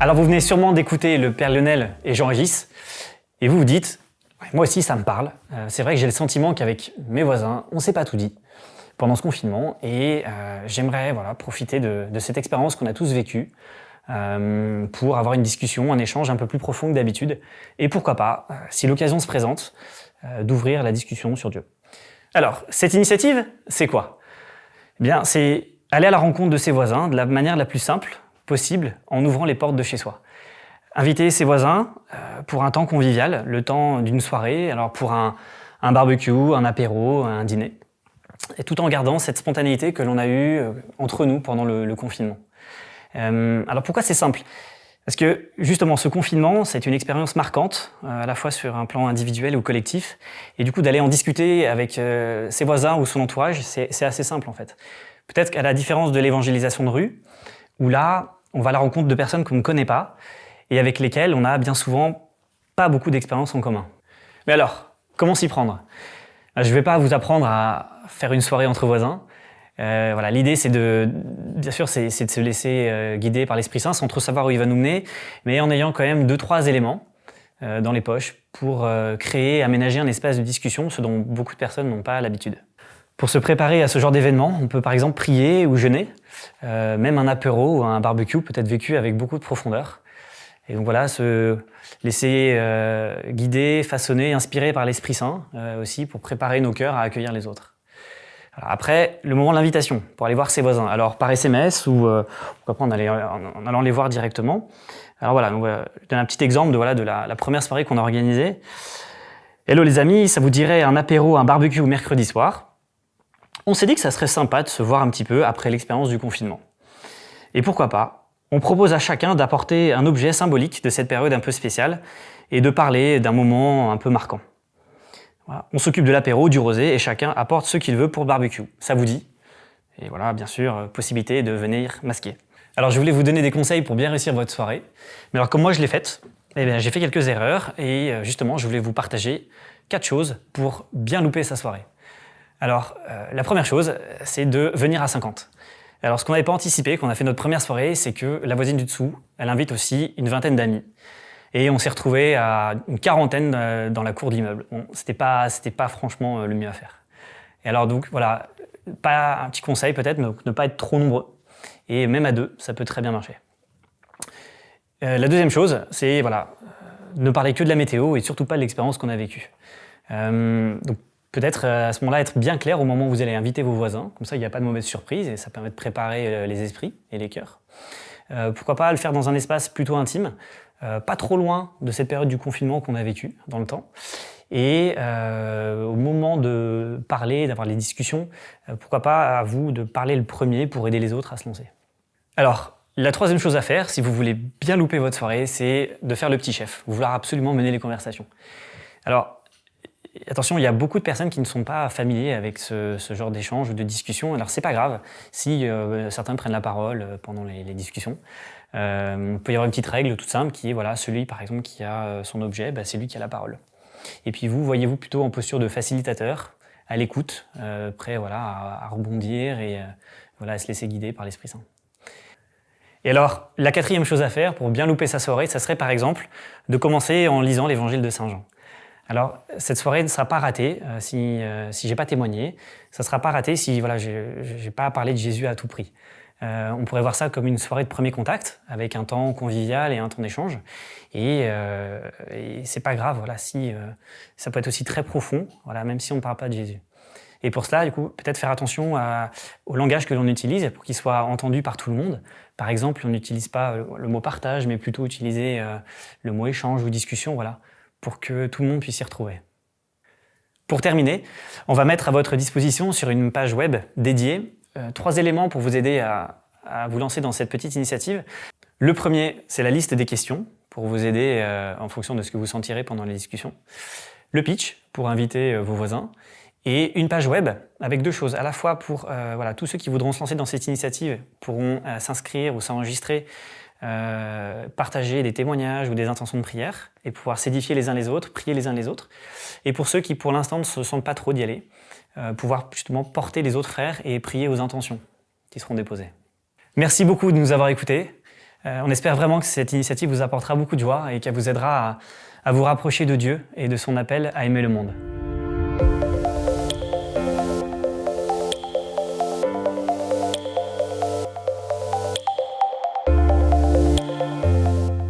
Alors vous venez sûrement d'écouter le père Lionel et Jean-Régis, et vous vous dites, moi aussi ça me parle, c'est vrai que j'ai le sentiment qu'avec mes voisins, on ne s'est pas tout dit pendant ce confinement, et j'aimerais profiter de cette expérience qu'on a tous vécue pour avoir une discussion, un échange un peu plus profond que d'habitude, et pourquoi pas, si l'occasion se présente, d'ouvrir la discussion sur Dieu. Alors, cette initiative, c'est quoi ? Eh bien, c'est aller à la rencontre de ses voisins de la manière la plus simple possible en ouvrant les portes de chez soi. Inviter ses voisins pour un temps convivial, le temps d'une soirée, alors pour un barbecue, un apéro, un dîner, et tout en gardant cette spontanéité que l'on a eue entre nous pendant le confinement. Alors pourquoi c'est simple ? Parce que justement ce confinement, c'est une expérience marquante, à la fois sur un plan individuel ou collectif, et du coup d'aller en discuter avec ses voisins ou son entourage, c'est assez simple en fait. Peut-être qu'à la différence de l'évangélisation de rue, où là, on va à la rencontre de personnes qu'on ne connaît pas, et avec lesquelles on n'a bien souvent pas beaucoup d'expérience en commun. Mais alors, comment s'y prendre ? Je ne vais pas vous apprendre à faire une soirée entre voisins. L'idée, c'est bien sûr, c'est de se laisser guider par l'Esprit Saint sans trop savoir où il va nous mener, mais en ayant quand même 2-3 éléments dans les poches pour créer, aménager un espace de discussion, ce dont beaucoup de personnes n'ont pas l'habitude. Pour se préparer à ce genre d'événement, on peut par exemple prier ou jeûner, même un apéro ou un barbecue peut être vécu avec beaucoup de profondeur. Et donc voilà, se laisser guider, façonner, inspirer par l'Esprit Saint aussi pour préparer nos cœurs à accueillir les autres. Alors après, le moment de l'invitation pour aller voir ses voisins. Alors par SMS ou pourquoi pas en allant les voir directement. Alors voilà, donc, je donne un petit exemple de la première soirée qu'on a organisée. Hello les amis, ça vous dirait un apéro, un barbecue mercredi soir ? On s'est dit que ça serait sympa de se voir un petit peu après l'expérience du confinement. Et pourquoi pas, on propose à chacun d'apporter un objet symbolique de cette période un peu spéciale et de parler d'un moment un peu marquant. Voilà. On s'occupe de l'apéro, du rosé et chacun apporte ce qu'il veut pour le barbecue. Ça vous dit ? Et voilà, bien sûr, possibilité de venir masquer. Alors je voulais vous donner des conseils pour bien réussir votre soirée. Mais alors comme moi je l'ai faite, j'ai fait quelques erreurs et justement je voulais vous partager 4 choses pour bien louper sa soirée. Alors, la première chose, c'est de venir à 50. Alors, ce qu'on n'avait pas anticipé, quand on a fait notre première soirée, c'est que la voisine du dessous, elle invite aussi une vingtaine d'amis. Et on s'est retrouvés à une quarantaine dans la cour de l'immeuble. Bon, c'était pas franchement le mieux à faire. Et alors donc, voilà, pas un petit conseil peut-être, mais ne pas être trop nombreux. Et même à 2, ça peut très bien marcher. La deuxième chose, c'est ne parler que de la météo et surtout pas de l'expérience qu'on a vécue. Donc, peut-être à ce moment-là être bien clair au moment où vous allez inviter vos voisins, comme ça il n'y a pas de mauvaise surprise et ça permet de préparer les esprits et les cœurs. Pourquoi pas le faire dans un espace plutôt intime, pas trop loin de cette période du confinement qu'on a vécue dans le temps. Et au moment de parler, d'avoir les discussions, pourquoi pas à vous de parler le premier pour aider les autres à se lancer. Alors, la troisième chose à faire, si vous voulez bien louper votre soirée, c'est de faire le petit chef, vouloir absolument mener les conversations. Alors, attention, il y a beaucoup de personnes qui ne sont pas familiers avec ce genre d'échange ou de discussion. Alors, c'est pas grave si certains prennent la parole pendant les discussions. Il peut y avoir une petite règle toute simple qui est, celui, par exemple, qui a son objet, c'est lui qui a la parole. Et puis vous, voyez-vous plutôt en posture de facilitateur, à l'écoute, prêt à rebondir et à se laisser guider par l'Esprit Saint. Et alors, la quatrième chose à faire pour bien louper sa soirée, ça serait par exemple de commencer en lisant l'évangile de Saint Jean. Alors, cette soirée ne sera pas ratée si j'ai pas témoigné. Ça sera pas raté si j'ai pas parlé de Jésus à tout prix. On pourrait voir ça comme une soirée de premier contact, avec un temps convivial et un temps d'échange. Et c'est pas grave, si ça peut être aussi très profond, même si on ne parle pas de Jésus. Et pour cela, du coup, peut-être faire attention au langage que l'on utilise pour qu'il soit entendu par tout le monde. Par exemple, on n'utilise pas le mot partage, mais plutôt utiliser le mot échange ou discussion, pour que tout le monde puisse s'y retrouver. Pour terminer, on va mettre à votre disposition sur une page web dédiée 3 éléments pour vous aider à vous lancer dans cette petite initiative. Le premier, c'est la liste des questions pour vous aider en fonction de ce que vous sentirez pendant les discussions. Le pitch pour inviter vos voisins. Et une page web avec 2 choses. À la fois pour tous ceux qui voudront se lancer dans cette initiative pourront s'inscrire ou s'enregistrer, partager des témoignages ou des intentions de prière et pouvoir s'édifier les uns les autres, prier les uns les autres. Et pour ceux qui pour l'instant ne se sentent pas trop d'y aller, pouvoir justement porter les autres frères et prier aux intentions qui seront déposées. Merci beaucoup de nous avoir écoutés. On espère vraiment que cette initiative vous apportera beaucoup de joie et qu'elle vous aidera à vous rapprocher de Dieu et de son appel à aimer le monde.